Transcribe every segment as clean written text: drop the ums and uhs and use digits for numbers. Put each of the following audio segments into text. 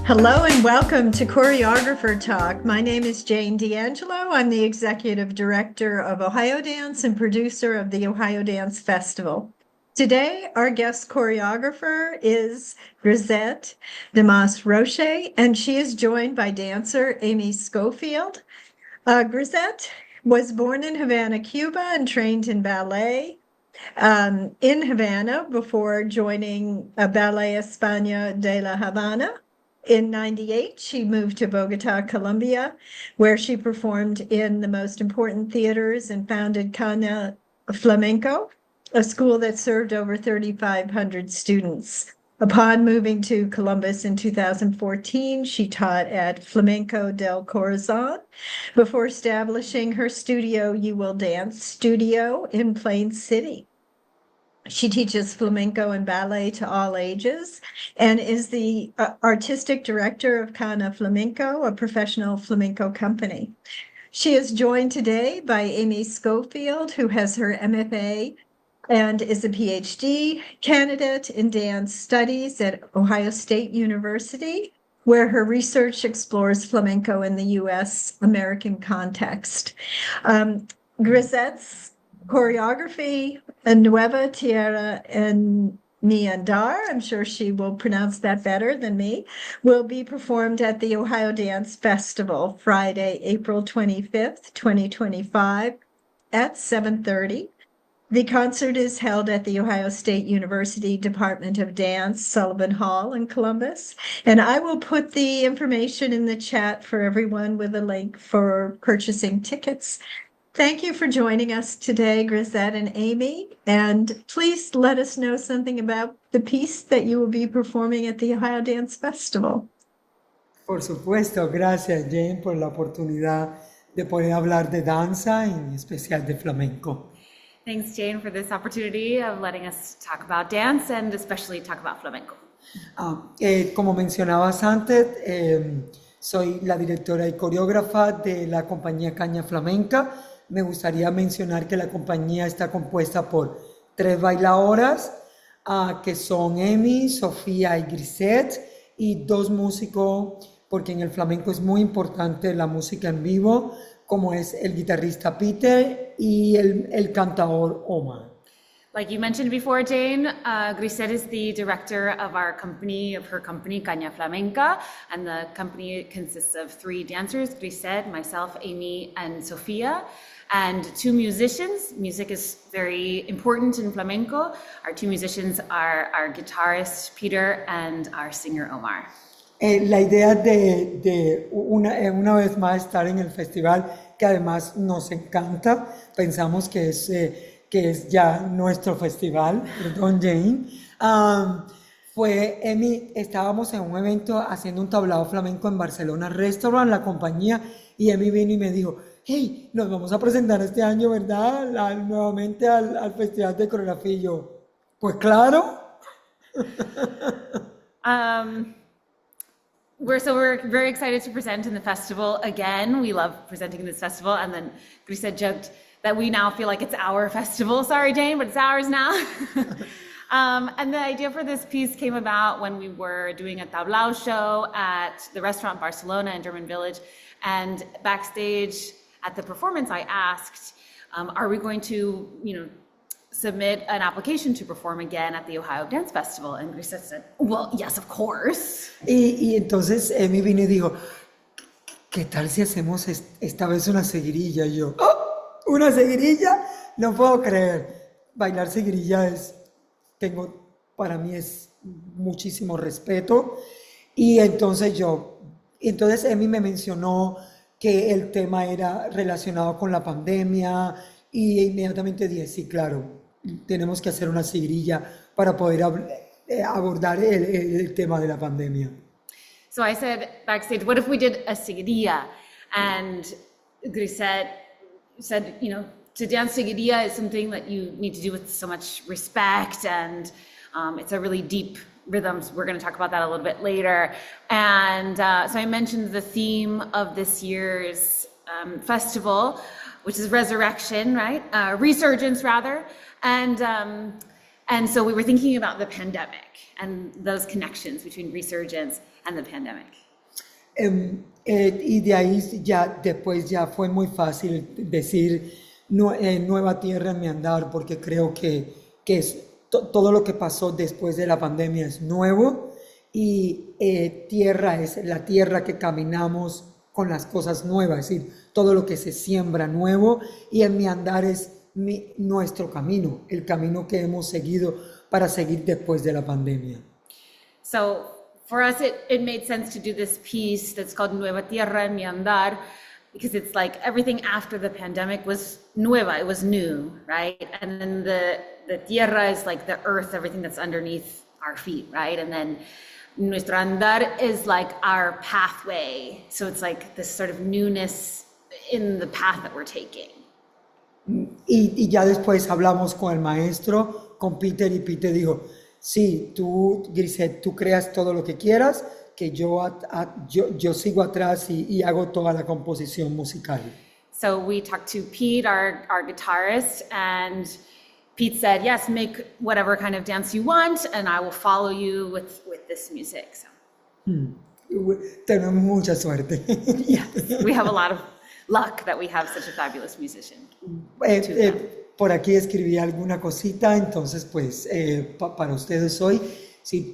Hello and welcome to Choreographer Talk. My name is Jane D'Angelo. I'm the Executive Director of Ohio Dance and producer of the Ohio Dance Festival. Today, our guest choreographer is Grisette Demas Roche, and she is joined by dancer Amy Schofield. Grisette was born in Havana, Cuba, and trained in ballet in Havana before joining Ballet España de la Habana. In 98, she moved to Bogota, Colombia, where she performed in the most important theaters and founded Cana Flamenco, a school that served over 3,500 students. Upon moving to Columbus in 2014, she taught at Flamenco del Corazon before establishing her studio, You Will Dance Studio, in Plain City. She teaches flamenco and ballet to all ages and is the artistic director of Cana Flamenco, a professional flamenco company. She is joined today by Amy Schofield, who has her MFA and is a PhD candidate in dance studies at Ohio State University, where her research explores flamenco in the U.S. American context. Grisette's choreography, A Nueva Tierra en Mi Andar, I'm sure she will pronounce that better than me, will be performed at the Ohio Dance Festival Friday, April 25th, 2025 at 7:30. The concert is held at the Ohio State University Department of Dance, Sullivan Hall in Columbus. And I will put the information in the chat for everyone with a link for purchasing tickets. Thank you for joining us today, Grisette and Amy. And please let us know something about the piece that you will be performing at the Ohio Dance Festival. Por supuesto, gracias Jane por la oportunidad de poder hablar de danza, en especial de flamenco. Thanks, Jane, for this opportunity of letting us talk about dance and especially talk about flamenco. Como mencionabas antes, soy la directora y coreógrafa de la compañía Caña Flamenca. Me gustaría mencionar que la compañía está compuesta por 3 bailadoras, que son Amy, Sofía y Grisette, y 2 músicos, porque en el flamenco es muy importante la música en vivo, como es el guitarrista Peter y el cantador Omar. Like you mentioned before, Jane, Grisette is the director of her company, Caña Flamenca, and the company consists of 3 dancers, Grisette, myself, Amy, and Sofia, and 2 musicians. Music is very important in flamenco. Our 2 musicians are our guitarist, Peter, and our singer, Omar. La idea de una vez más estar en el festival, que además nos encanta, pensamos que es ya nuestro festival, perdón Jane, fue Amy, estábamos en un evento haciendo un tablado flamenco en Barcelona Restaurant, la compañía, y Amy vino y me dijo, hey, nos vamos a presentar este año, ¿verdad? Nuevamente al Festival de Coreografía, y yo, pues claro. We're very excited to present in the festival again. We love presenting in this festival. And then Grisette joked that we now feel like it's our festival. Sorry, Jane, but it's ours now. And the idea for this piece came about when we were doing a tablao show at the restaurant Barcelona in German Village. And backstage at the performance, I asked, are we going to, submit an application to perform again at the Ohio Dance Festival? And Grisette said, well, yes, of course. Y entonces Amy vino y dijo, ¿qué tal si hacemos esta vez una seguirilla? Y yo, ¡oh! ¿Una seguirilla? No puedo creer. Bailar seguirilla para mí es muchísimo respeto. Y entonces Amy me mencionó que el tema era relacionado con la pandemia y inmediatamente dije, sí, claro, tenemos que hacer una seguirilla para poder abordar el tema de la pandemia. So I said backstage, what if we did a seguirilla? And Grisette said, to dance seguirilla is something that you need to do with so much respect, and it's a really deep rhythm. We're going to talk about that a little bit later. And so I mentioned the theme of this year's festival, which is resurrection, right? Resurgence, rather. And And so we were thinking about the pandemic and those connections between resurgence and the pandemic. Y de ahí ya después ya fue muy fácil decir nueva tierra en mi andar, porque creo que es todo lo que pasó después de la pandemia es nuevo, y tierra es la tierra que caminamos con las cosas nuevas, es decir, todo lo que se siembra nuevo, y en mi andar es nuestro camino, el camino que hemos seguido para seguir después de la pandemia. So for us, it made sense to do this piece that's called Nueva Tierra en mi andar, because it's like everything after the pandemic was nueva, it was new, right? And then the tierra is like the earth, everything that's underneath our feet, right? And then nuestro andar is like our pathway. So it's like this sort of newness in the path that we're taking. Y ya después hablamos con el maestro, con Peter, y Peter dijo, sí, tú, Grisette, tú creas todo lo que quieras, que yo sigo atrás y hago toda la composición musical. So we talked to Pete, our guitarist, and Pete said, yes, make whatever kind of dance you want, and I will follow you with this music. So. Tenemos mucha suerte. Yes, we have a lot of luck that we have such a fabulous musician. Por aquí escribí alguna cosita, entonces pues para ustedes hoy sí,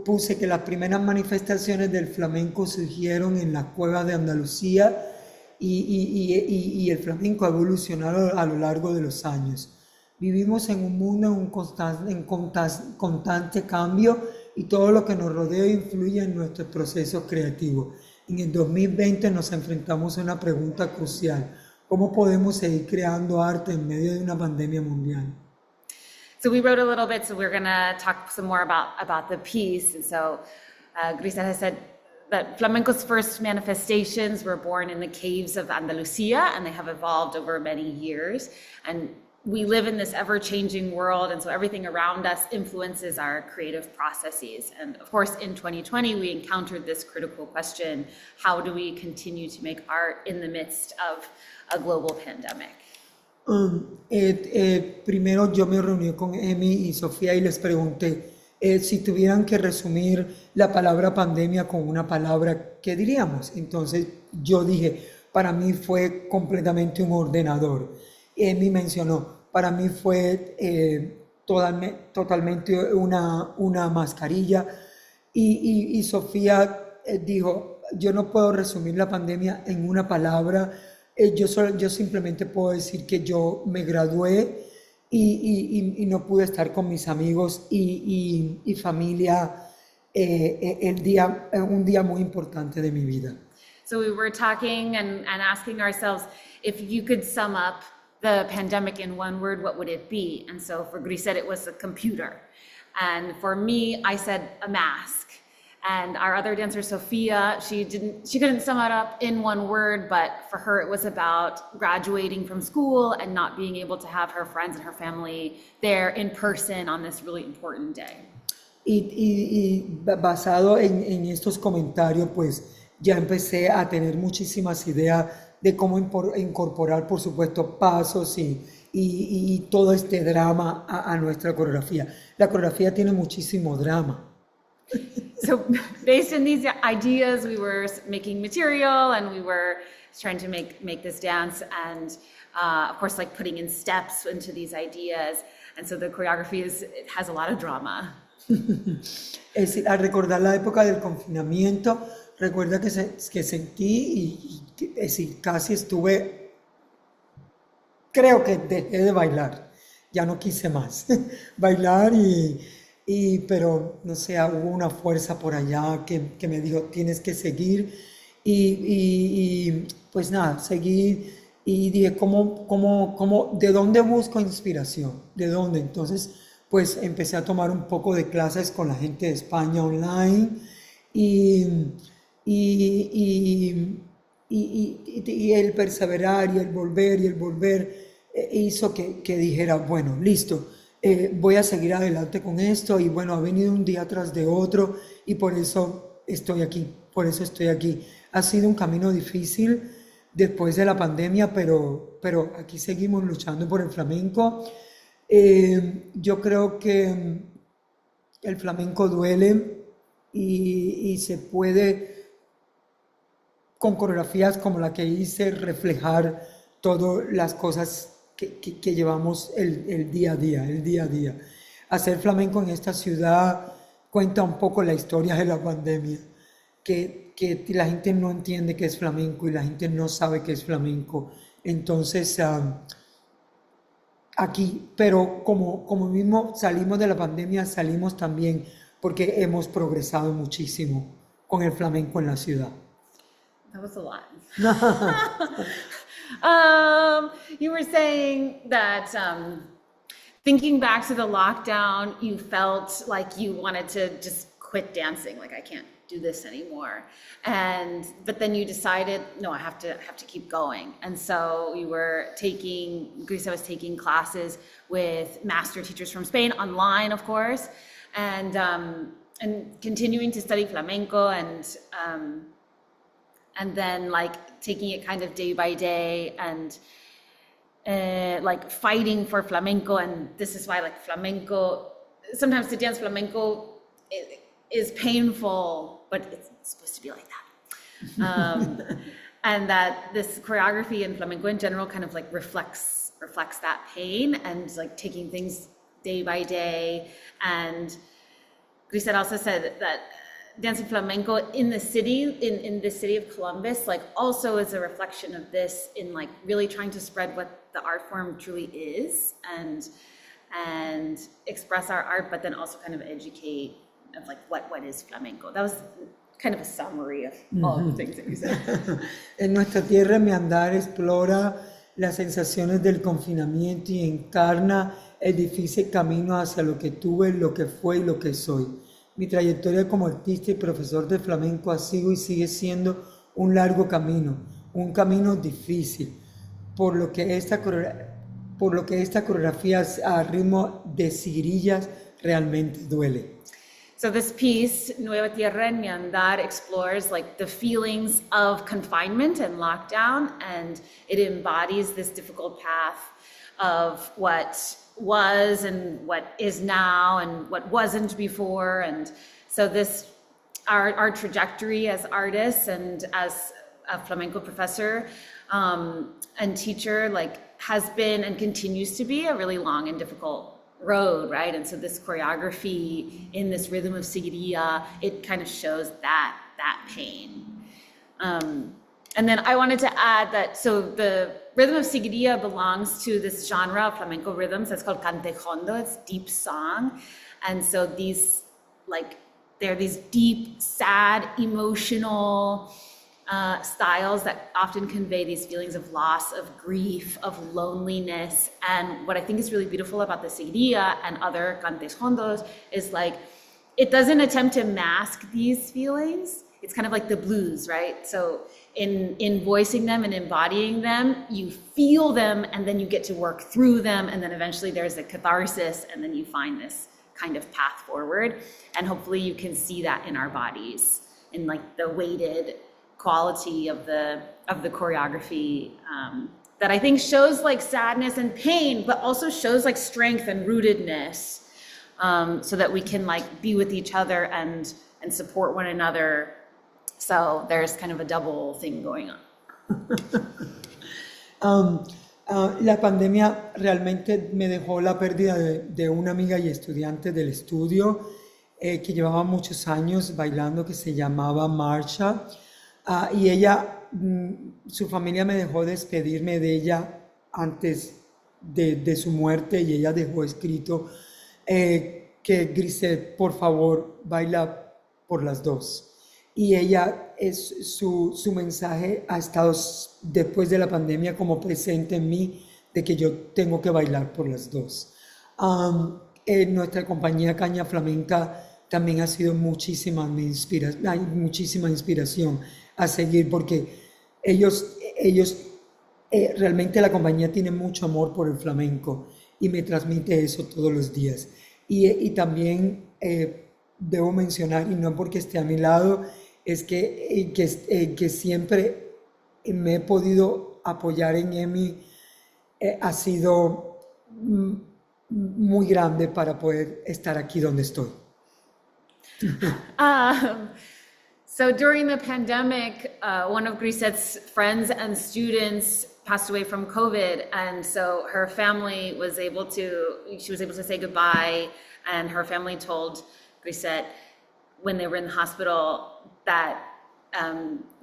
puse que las primeras manifestaciones del flamenco surgieron en la cueva de Andalucía, y el flamenco ha evolucionado a lo largo de los años. Vivimos en un mundo en constante cambio, y todo lo que nos rodea influye en nuestro proceso creativo. En el 2020 nos enfrentamos a una pregunta crucial: ¿cómo podemos seguir creando arte en medio de una pandemia mundial? So we wrote a little bit, so we're going to talk some more about the piece. And so Grisette has said that flamenco's first manifestations were born in the caves of Andalusia, and they have evolved over many years. And we live in this ever-changing world, and so everything around us influences our creative processes. And of course, in 2020, we encountered this critical question: how do we continue to make art in the midst of a global pandemic? Primero yo me reuní con Emi y Sofía y les pregunté si tuvieran que resumir la palabra pandemia con una palabra, ¿qué diríamos? Entonces yo dije, para mí fue completamente un ordenador. Emi mencionó, para mí fue totalmente una mascarilla, y Sofía dijo, yo no puedo resumir la pandemia en una palabra. Yo simplemente puedo decir que yo me gradué y no pude estar con mis amigos y familia un día muy importante de mi vida. So we were talking and asking ourselves, if you could sum up the pandemic in one word, what would it be? And so for Grisette, it was a computer. And for me, I said a mask. And our other dancer, Sophia, she couldn't sum it up in one word, but for her it was about graduating from school and not being able to have her friends and her family there in person on this really important day. Y basado en estos comentarios, pues ya empecé a tener muchísimas ideas de cómo incorporar, por supuesto, pasos y todo este drama a nuestra coreografía. La coreografía tiene muchísimo drama. So based on these ideas, we were making material, and we were trying to make this dance, and of course, like putting in steps into these ideas. And so the choreography it has a lot of drama. Es decir, al recordar la época del confinamiento, recuerda que sentí es decir, casi estuve, creo que dejé de bailar, ya no quise más bailar, pero no sé, hubo una fuerza por allá que me dijo, tienes que seguir, y pues nada, seguí, y dije, ¿de dónde busco inspiración? ¿De dónde? Entonces, pues empecé a tomar un poco de clases con la gente de España online, y el perseverar y el volver hizo que dijera, bueno, listo, voy a seguir adelante con esto, y bueno, ha venido un día tras de otro, y por eso estoy aquí. Ha sido un camino difícil después de la pandemia, pero aquí seguimos luchando por el flamenco. Yo creo que el flamenco duele y se puede, con coreografías como la que hice, reflejar todas las cosas que llevamos el día a día, el día a día. Hacer flamenco en esta ciudad cuenta un poco la historia de la pandemia, que la gente no entiende qué es flamenco y la gente no sabe qué es flamenco. Entonces, aquí, pero como mismo salimos de la pandemia, salimos también porque hemos progresado muchísimo con el flamenco en la ciudad. That was a lot. You were saying that thinking back to the lockdown, you felt like you wanted to just quit dancing, like I can't do this anymore. But then you decided, no, I have to keep going. And so you were Grisa was taking classes with master teachers from Spain, online, of course, and continuing to study flamenco and then like taking it kind of day by day and like fighting for flamenco. And this is why like flamenco, sometimes to dance flamenco is painful, but it's supposed to be like that. And that this choreography and flamenco in general kind of like reflects that pain and like taking things day by day. And Grisel also said that dancing flamenco in the city, in the city of Columbus, like also is a reflection of this in like really trying to spread what the art form truly is and express our art, but then also kind of educate of like what is flamenco. That was kind of a summary of all the things that you said. En nuestra tierra mi andar explora las sensaciones del confinamiento y encarna el difícil camino hacia lo que tuve, lo que fue y lo que soy. Mi trayectoria como artista y profesor de flamenco ha sido y sigue siendo un largo camino, un camino difícil, por lo que esta coreografía a ritmo de seguirillas realmente duele. So this piece, Nueva Tierra en Mi Andar, explores like the feelings of confinement and lockdown, and it embodies this difficult path of what was and what is now and what wasn't before. And so this, our trajectory as artists and as a flamenco professor and teacher, like has been and continues to be a really long and difficult road, right? And so this choreography in this rhythm of seguiria, it kind of shows that pain. And then I wanted to add that, so the rhythm of seguiria belongs to this genre of flamenco rhythms that's called cante hondo, it's deep song. And so these, like, they're these deep, sad, emotional styles that often convey these feelings of loss, of grief, of loneliness. And what I think is really beautiful about the seguiria and other cantes hondos is like, it doesn't attempt to mask these feelings. It's kind of like the blues, right? So in voicing them and embodying them, you feel them and then you get to work through them. And then eventually there's a catharsis and then you find this kind of path forward. And hopefully you can see that in our bodies in like the weighted quality of the choreography that I think shows like sadness and pain, but also shows like strength and rootedness, so that we can like be with each other and support one another. So there's kind of a double thing going on. La pandemia realmente me dejó la pérdida de una amiga y estudiante del estudio que llevaba muchos años bailando, que se llamaba Marsha. Y ella, su familia me dejó despedirme de ella antes de su muerte y ella dejó escrito que Grisel, por favor, baila por las dos. Y ella, su mensaje ha estado después de la pandemia como presente en mí de que yo tengo que bailar por las dos. Nuestra compañía Caña Flamenca también ha sido muchísima inspiración a seguir porque ellos realmente la compañía tiene mucho amor por el flamenco y me transmite eso todos los días. Y también debo mencionar, y no porque esté a mi lado, es que siempre me he podido apoyar en Emi, ha sido muy grande para poder estar aquí donde estoy. So during the pandemic, one of Grisette's friends and students passed away from COVID, and so her family was able to, she was able to say goodbye, and her family told Grisette when they were in the hospital that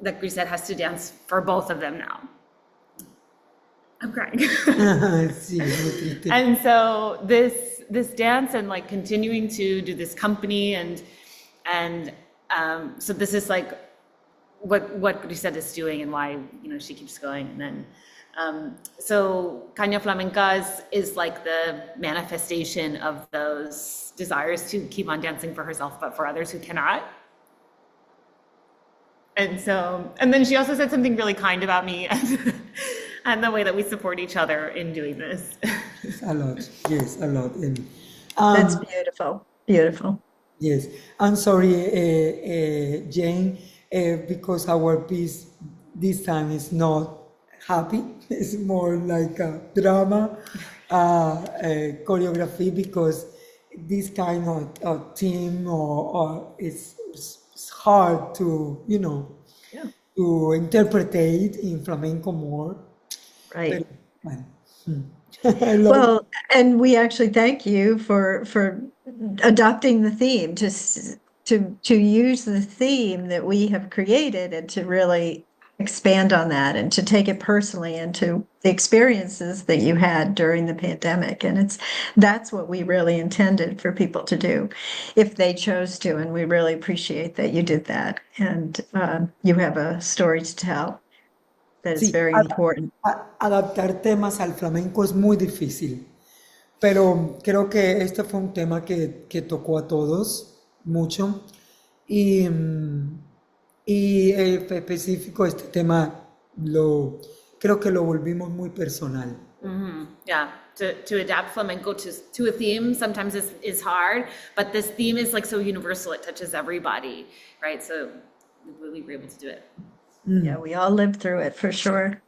that Grisette has to dance for both of them now. I'm crying. Sí, muy triste. And so this dance and like continuing to do this company and so this is like what Grisette is doing and why she keeps going. And then so Caña Flamenca is like the manifestation of those desires to keep on dancing for herself, but for others who cannot. And then she also said something really kind about me and the way that we support each other in doing this. A lot, yes, a lot. And, That's beautiful, beautiful. yes, I'm sorry, Jane, because our piece this time is not happy. It's more like a drama, choreography, because this kind of theme or it's hard to, Yeah. to interpretate in flamenco more. Right. Well, I love Well, and we actually thank you for adopting the theme, to use the theme that we have created and to really expand on that and to take it personally into the experiences that you had during the pandemic. And that's what we really intended for people to do if they chose to. And we really appreciate that you did that. And you have a story to tell that is Sí, very important. adaptar temas al flamenco es muy difícil, pero creo que este fue un tema que tocó a todos mucho y, específico este tema creo que lo volvimos muy personal. Yeah, to adapt flamenco to a theme sometimes is hard, but this theme is like so universal, it touches everybody, right? So we were able to do it. Yeah, we all lived through it for sure.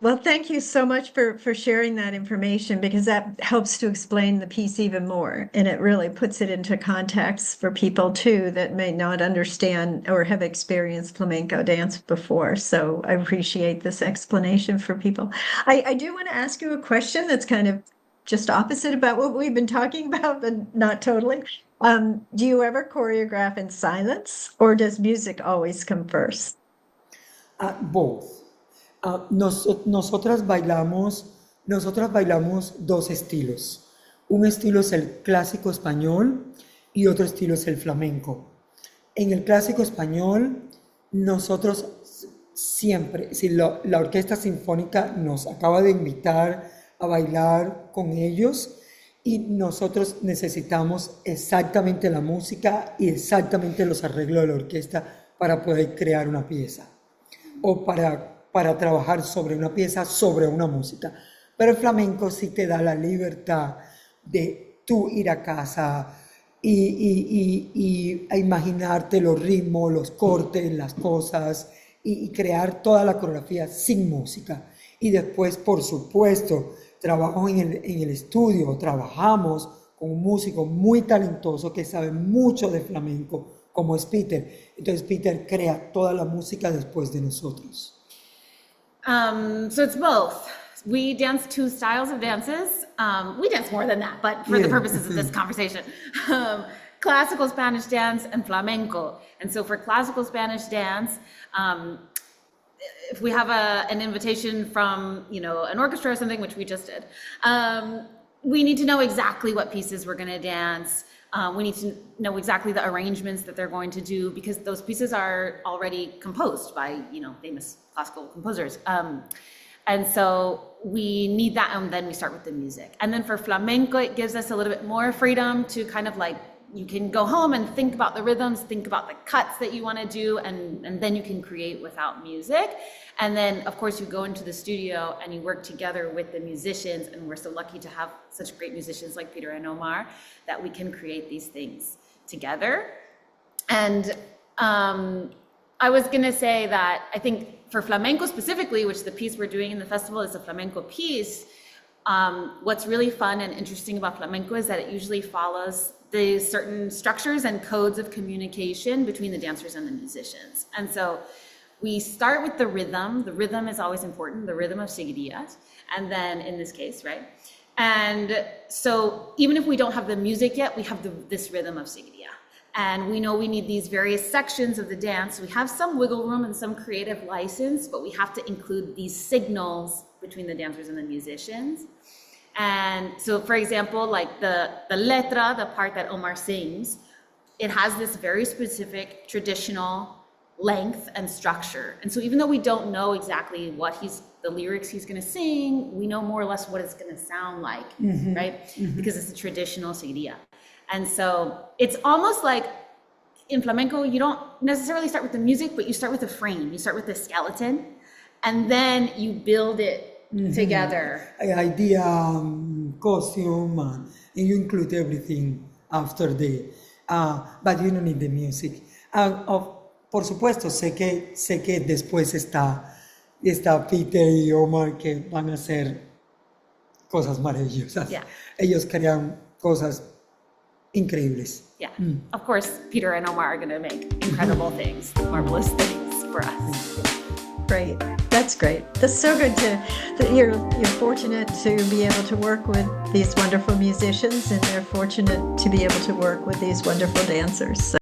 Well, thank you so much for sharing that information, because that helps to explain the piece even more. And it really puts it into context for people too that may not understand or have experienced flamenco dance before. So I appreciate this explanation for people. I do want to ask you a question that's kind of just opposite about what we've been talking about, but not totally. Do you ever choreograph in silence, or does music always come first? Both. Nosotras bailamos dos estilos. Un estilo es el clásico español y otro estilo es el flamenco. En el clásico español, nosotros siempre, si la Orquesta Sinfónica nos acaba de invitar a bailar con ellos, y nosotros necesitamos exactamente la música y exactamente los arreglos de la orquesta para poder crear una pieza o para trabajar sobre una pieza, sobre una música. Pero el flamenco sí te da la libertad de tú ir a casa y a imaginarte los ritmos, los cortes, las cosas y crear toda la coreografía sin música. Y después, por supuesto, trabajo en el estudio, trabajamos con un músico muy talentoso que sabe mucho de flamenco, como es Peter. Entonces Peter crea toda la música después de nosotros. So it's both. We dance two styles of dances. We dance more than that, but for the purposes of this conversation, classical Spanish dance and flamenco. And so for classical Spanish dance, if we have an invitation from, an orchestra or something, which we just did, we need to know exactly what pieces we're going to dance. We need to know exactly the arrangements that they're going to do, because those pieces are already composed by, famous classical composers. And so we need that, and then we start with the music. And then for flamenco, it gives us a little bit more freedom to kind of like, you can go home and think about the rhythms, think about the cuts that you want to do, and then you can create without music. And then, of course, you go into the studio and you work together with the musicians, and we're so lucky to have such great musicians like Peter and Omar that we can create these things together. And I was going to say that I think for flamenco specifically, which the piece we're doing in the festival is a flamenco piece, What's really fun and interesting about flamenco is that it usually follows the certain structures and codes of communication between the dancers and the musicians. And so we start with the rhythm. The rhythm is always important, the rhythm of seguidillas. And then in this case, right? And so even if we don't have the music yet, we have this rhythm of seguidilla. And we know we need these various sections of the dance. We have some wiggle room and some creative license, but we have to include these signals between the dancers and the musicians. And so, for example, like the letra, the part that Omar sings, it has this very specific traditional length and structure. And so even though we don't know exactly what the lyrics he's going to sing, we know more or less what it's going to sound like, right? Because it's a traditional seguidilla. And so it's almost like in flamenco, you don't necessarily start with the music, but you start with the frame, you start with the skeleton, and then you build it together. Idea, costume, and you include everything after but you don't need the music. Por supuesto, sé que después está Peter y Omar que van a hacer cosas maravillosas. Yeah. Ellos crean cosas increíbles. Yeah, of course, Peter and Omar are going to make incredible things, marvelous things for us. Great. That's great. That's so good that you're fortunate to be able to work with these wonderful musicians, and they're fortunate to be able to work with these wonderful dancers. So